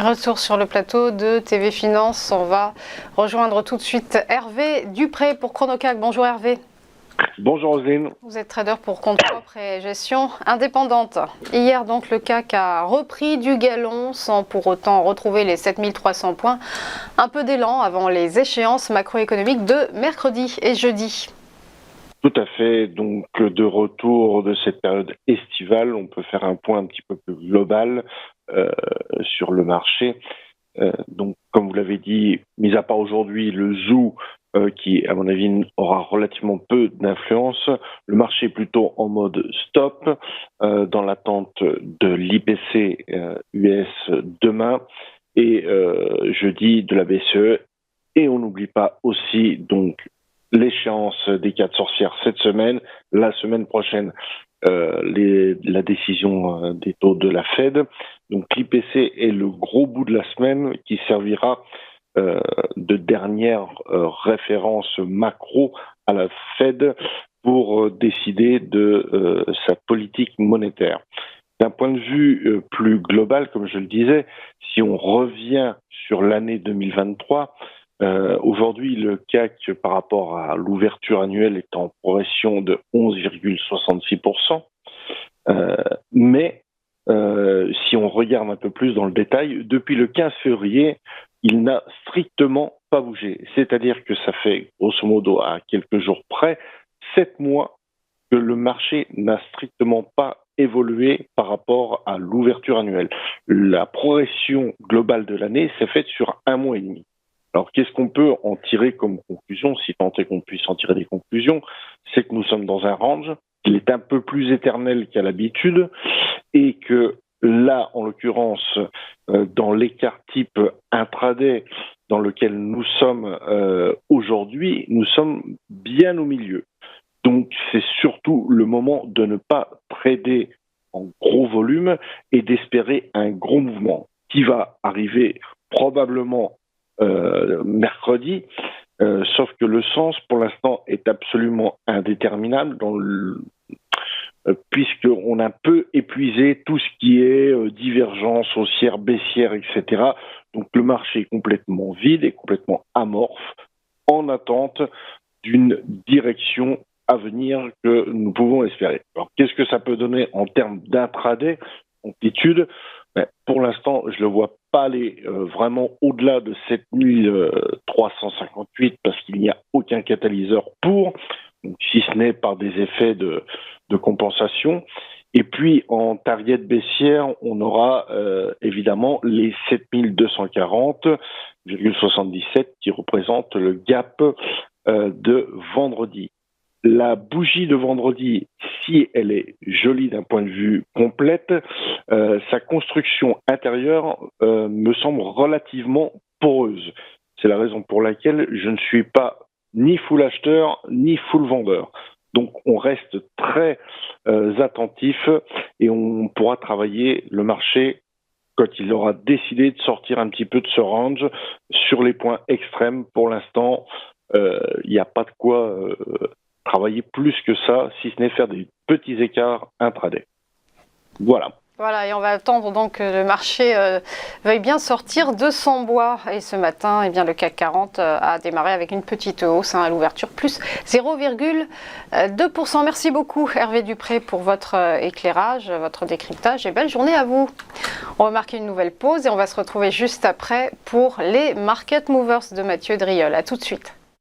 Retour sur le plateau de TV Finance. On va rejoindre tout de suite Hervé Dupré pour Chronocag. Bonjour Hervé. Bonjour Roselyne. Vous êtes trader pour compte propre et gestion indépendante. Hier donc le CAC a repris du galon sans pour autant retrouver les 7300 points. Un peu d'élan avant les échéances macroéconomiques de mercredi et jeudi. Tout à fait, donc de retour de cette période estivale, on peut faire un point un petit peu plus global sur le marché. Donc comme vous l'avez dit, mis à part aujourd'hui le zoo qui à mon avis aura relativement peu d'influence, le marché est plutôt en mode stop dans l'attente de l'IPC US demain et jeudi de la BCE. Et on n'oublie pas aussi donc l'échéance des 4 sorcières cette semaine, la semaine prochaine, la décision des taux de la Fed. Donc l'IPC est le gros bout de la semaine qui servira de dernière référence macro à la Fed pour décider de sa politique monétaire. D'un point de vue plus global, comme je le disais, si on revient sur l'année 2023, aujourd'hui, le CAC, par rapport à l'ouverture annuelle, est en progression de 11,66%. Mais si on regarde un peu plus dans le détail, depuis le 15 février, il n'a strictement pas bougé. C'est-à-dire que ça fait, grosso modo, à quelques jours près, 7 mois que le marché n'a strictement pas évolué par rapport à l'ouverture annuelle. La progression globale de l'année s'est faite sur 1 mois et demi. Alors, qu'est-ce qu'on peut en tirer comme conclusion, si tant est qu'on puisse en tirer des conclusions? C'est que nous sommes dans un range, qu'il est un peu plus éternel qu'à l'habitude, et que là, en l'occurrence, dans l'écart type intraday dans lequel nous sommes aujourd'hui, nous sommes bien au milieu. Donc, c'est surtout le moment de ne pas trader en gros volume et d'espérer un gros mouvement qui va arriver probablement mercredi, sauf que le sens pour l'instant est absolument indéterminable puisqu'on a un peu épuisé tout ce qui est divergence haussière, baissière, etc. Donc le marché est complètement vide et complètement amorphe en attente d'une direction à venir que nous pouvons espérer. Alors qu'est-ce que ça peut donner en termes d'intraday, amplitude? Pour l'instant, je ne le vois pas aller vraiment au-delà de 7358 parce qu'il n'y a aucun catalyseur pour, donc, si ce n'est par des effets de compensation. Et puis, en target baissière, on aura évidemment les 7240,77 qui représentent le gap de vendredi. La bougie de vendredi, si elle est jolie d'un point de vue complète, sa construction intérieure me semble relativement poreuse. C'est la raison pour laquelle je ne suis pas ni full acheteur, ni full vendeur. Donc on reste très attentif et on pourra travailler le marché quand il aura décidé de sortir un petit peu de ce range sur les points extrêmes. Pour l'instant, il n'y a pas de quoi travailler plus que ça, si ce n'est faire des petits écarts intraday. Voilà. Voilà, et on va attendre donc que le marché veuille bien sortir de son bois. Et ce matin, eh bien, le CAC 40 a démarré avec une petite hausse à l'ouverture, plus 0,2%. Merci beaucoup Hervé Dupré pour votre éclairage, votre décryptage et belle journée à vous. On va marquer une nouvelle pause et on va se retrouver juste après pour les Market Movers de Mathieu Driol. À tout de suite.